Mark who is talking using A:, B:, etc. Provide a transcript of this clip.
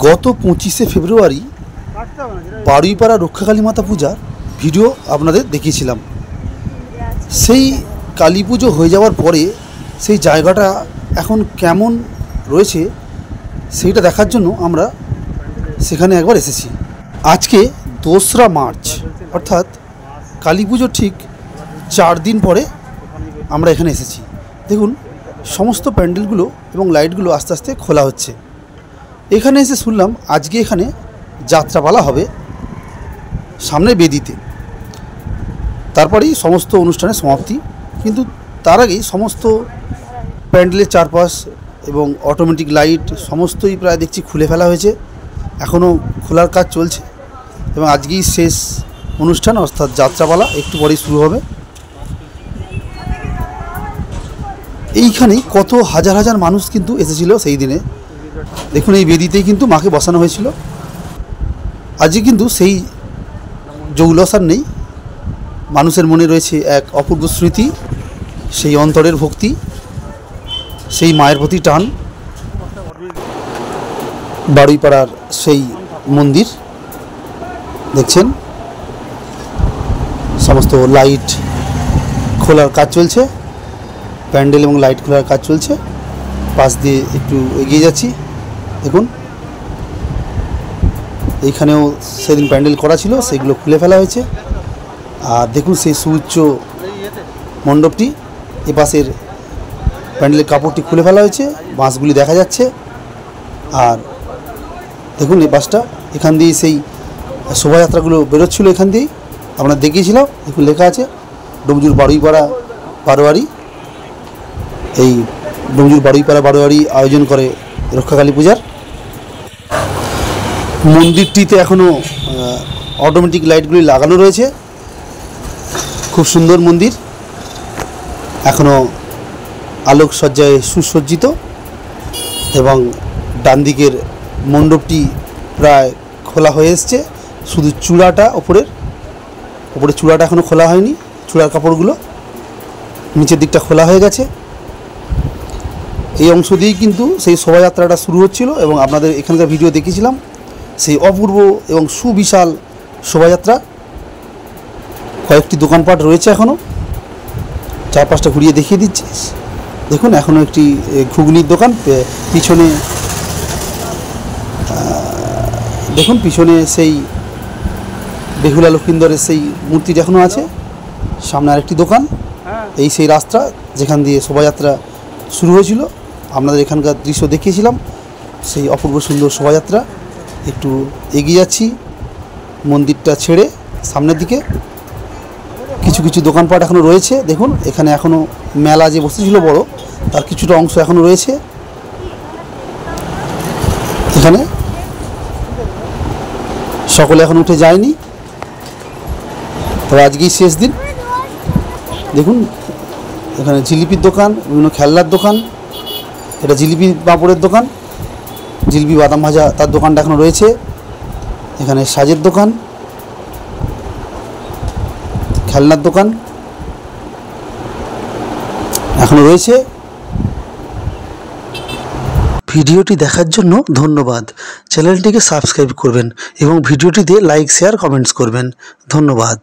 A: গত 25শে ফেব্রুয়ারি বারুইপাড়া রক্ষাকালী মাতা পূজার ভিডিও আপনাদের দেখিয়েছিলাম। সেই কালী পুজো হয়ে যাওয়ার পরে সেই জায়গাটা এখন কেমন রয়েছে সেইটা দেখার জন্য আমরা সেখানে একবার এসেছি। আজকে 2রা মার্চ অর্থাৎ কালী পুজোর ঠিক 4 দিন পরে আমরা এখানে এসেছি। দেখুন সমস্ত প্যান্ডেলগুলো এবং লাইটগুলো আস্তে আস্তে খোলা হচ্ছে। এখানে এসে শুনলাম আজকে এখানে যাত্রাপালা হবে সামনে বেদিতে, তারপরেই সমস্ত অনুষ্ঠানের সমাপ্তি। কিন্তু তার আগেই সমস্ত প্যান্ডেলের চারপাশ এবং অটোমেটিক লাইট সমস্তই প্রায় দেখছি খুলে ফেলা হয়েছে, এখনও খোলার কাজ চলছে এবং আজকেই শেষ অনুষ্ঠান অর্থাৎ যাত্রাপালা একটু পরেই শুরু হবে। এইখানে কত হাজার হাজার মানুষ কিন্তু এসেছিল সেই দিনে। দেখুন এই বেদিতেই কিন্তু মাকে বসানো হয়েছিল। আজকে কিন্তু সেই জৌলস আর নেই, মানুষের মনে রয়েছে এক অপূর্ব স্মৃতি, সেই অন্তরের ভক্তি, সেই মায়ের প্রতি টান। বারুইপাড়ার সেই মন্দির দেখছেন, সমস্ত লাইট খোলার কাজ চলছে, প্যান্ডেল এবং লাইট খোলার কাজ চলছে। পাশ দিয়ে একটু এগিয়ে যাচ্ছি, দেখুন এইখানেও সেদিন প্যান্ডেল করা ছিল, সেগুলো খুলে ফেলা হয়েছে। আর দেখুন সেই সুউচ্চ মণ্ডপটি, এপাশের প্যান্ডেলের কাপড়টি খুলে ফেলা হয়েছে, বাঁশগুলি দেখা যাচ্ছে। আর দেখুন এই বাসটা, এখান দিয়ে সেই শোভাযাত্রাগুলো বেরোচ্ছিলো, এখান দিয়েই আমরা দেখিয়েছিলাম। দেখুন লেখা আছে ডোমজুর বারুইপাড়া বারোয়ারি। এই ডোমজুর বারুইপাড়া বারোয়ারি আয়োজন করে রক্ষাকালী পূজার। মন্দিরটিতে এখনও অটোমেটিক লাইটগুলি লাগানো রয়েছে, খুব সুন্দর মন্দির, এখনও আলোকসজ্জায় সুসজ্জিত। এবং ডান দিকের মণ্ডপটি প্রায় খোলা হয়ে এসছে, শুধু চূড়াটা ওপরে চূড়াটা এখনও খোলা হয়নি, চূড়ার কাপড়গুলো নিচের দিকটা খোলা হয়ে গেছে। এই অংশ দিয়েই কিন্তু সেই শোভাযাত্রাটা শুরু হচ্ছিল এবং আপনাদের এখানকার ভিডিও দেখিয়েছিলাম সেই অপূর্ব এবং সুবিশাল শোভাযাত্রা। কয়েকটি দোকানপাট রয়েছে এখনও, চারপাশটা ঘুরিয়ে দেখিয়ে দিচ্ছি। দেখুন এখনও একটি ঘুগনির দোকান, পিছনে দেখুন পিছনে সেই বেহুলা লক্ষিন্দরের সেই মূর্তিটা এখনও আছে, সামনে আরেকটি দোকান। এই সেই রাস্তা যেখান দিয়ে শোভাযাত্রা শুরু হয়েছিল, আপনাদের এখানকার দৃশ্য দেখিয়েছিলাম, সেই অপূর্ব সুন্দর শোভাযাত্রা। একটু এগিয়ে যাচ্ছি মন্দিরটা ছেড়ে সামনের দিকে, কিছু কিছু দোকানপাট এখনও রয়েছে। দেখুন এখানে এখনও মেলা যে বসেছিল বড়, তার কিছুটা অংশ এখনও রয়েছে এখানে, সকলে এখন উঠে যায়নি, তবে আজকেই শেষ দিন। দেখুন এখানে জিলিপির দোকান, বিভিন্ন খেলনার দোকান, এটা জিলিপি পাঁপড়ের দোকান, জিলিপি বাদাম ভাজা তার দোকানটা এখনও রয়েছে। এখানে সাজের দোকান, খেলনার দোকান এখনও রয়েছে। ভিডিওটি দেখার জন্য ধন্যবাদ। চ্যানেলটিকে সাবস্ক্রাইব করবেন এবং ভিডিওটিতে লাইক, শেয়ার, কমেন্টস করবেন। ধন্যবাদ।